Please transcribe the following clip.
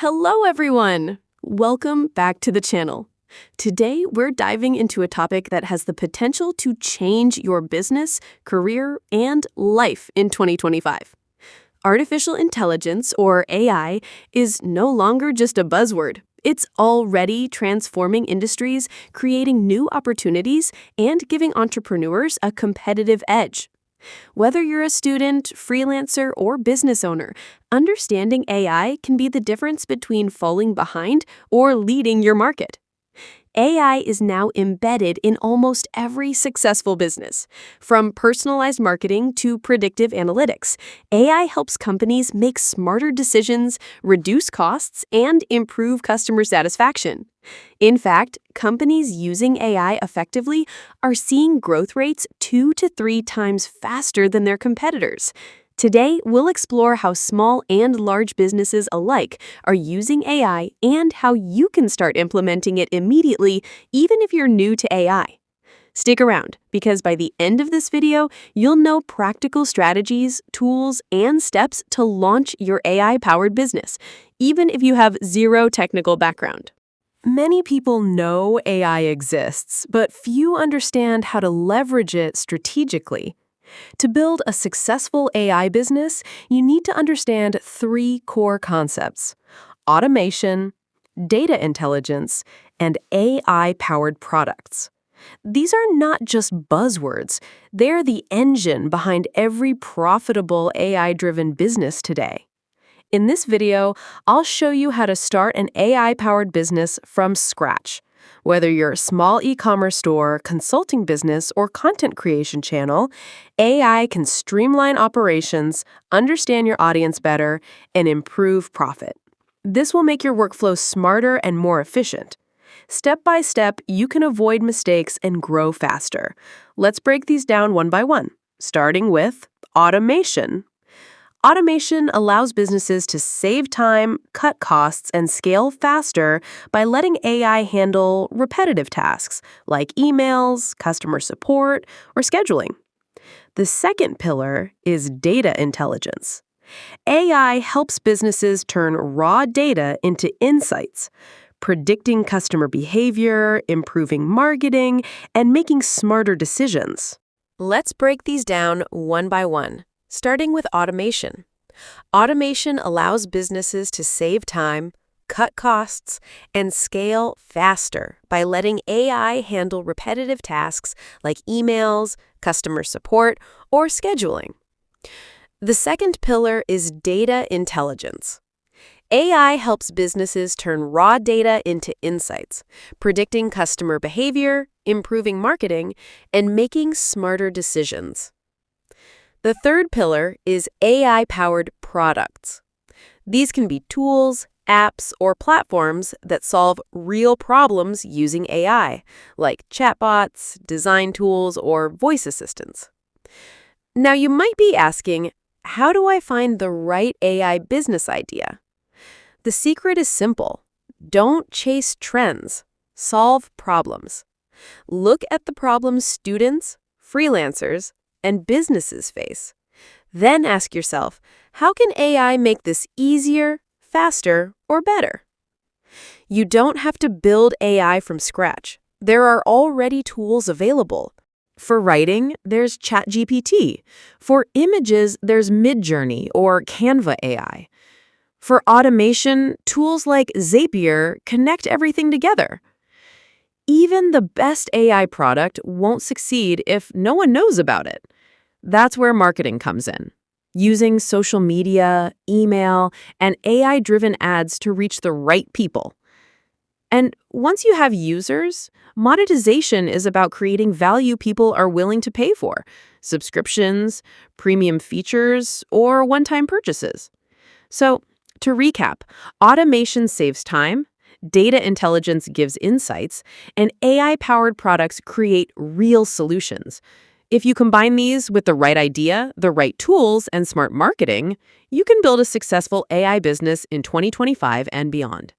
Hello, everyone! Welcome back to the channel. Today, we're diving into a topic that has the potential to change your business, career, and life in 2025. Artificial intelligence, or AI, is no longer just a buzzword. It's already transforming industries, creating new opportunities, and giving entrepreneurs a competitive edge. Whether you're a student, freelancer, or business owner, understanding AI can be the difference between falling behind or leading your market. AI is now embedded in almost every successful business. From personalized marketing to predictive analytics, AI helps companies make smarter decisions, reduce costs, and improve customer satisfaction. In fact, companies using AI effectively are seeing growth rates 2 to 3 times faster than their competitors. Today, we'll explore how small and large businesses alike are using AI and how you can start implementing it immediately, even if you're new to AI. Stick around, because by the end of this video, you'll know practical strategies, tools, and steps to launch your AI-powered business, even if you have zero technical background. Many people know AI exists, but few understand how to leverage it strategically. To build a successful AI business, you need to understand 3 core concepts: automation, data intelligence, and AI-powered products. These are not just buzzwords, they're the engine behind every profitable AI-driven business today. In this video, I'll show you how to start an AI-powered business from scratch. Whether you're a small e-commerce store, consulting business, or content creation channel, AI can streamline operations, understand your audience better, and improve profit. This will make your workflow smarter and more efficient. Step by step, you can avoid mistakes and grow faster. Let's break these down one by one, starting with automation. Automation allows businesses to save time, cut costs, and scale faster by letting AI handle repetitive tasks like emails, customer support, or scheduling. The second pillar is data intelligence. AI helps businesses turn raw data into insights, predicting customer behavior, improving marketing, and making smarter decisions. Let's break these down one by one. Starting with automation. Automation allows businesses to save time, cut costs, and scale faster by letting AI handle repetitive tasks like emails, customer support, or scheduling. The second pillar is data intelligence. AI helps businesses turn raw data into insights, predicting customer behavior, improving marketing, and making smarter decisions. The third pillar is AI-powered products. These can be tools, apps, or platforms that solve real problems using AI, like chatbots, design tools, or voice assistants. Now, you might be asking, how do I find the right AI business idea? The secret is simple. Don't chase trends. Solve problems. Look at the problems students, freelancers, and businesses face. Then ask yourself, how can AI make this easier, faster, or better? You don't have to build AI from scratch. There are already tools available. For writing, there's ChatGPT. For images, there's MidJourney or Canva AI. For automation, tools like Zapier connect everything together. Even the best AI product won't succeed if no one knows about it. That's where marketing comes in. Using social media, email, and AI-driven ads to reach the right people. And once you have users, monetization is about creating value people are willing to pay for: subscriptions, premium features, or one-time purchases. So, to recap, automation saves time, data intelligence gives insights, and AI-powered products create real solutions. If you combine these with the right idea, the right tools, and smart marketing, you can build a successful AI business in 2025 and beyond.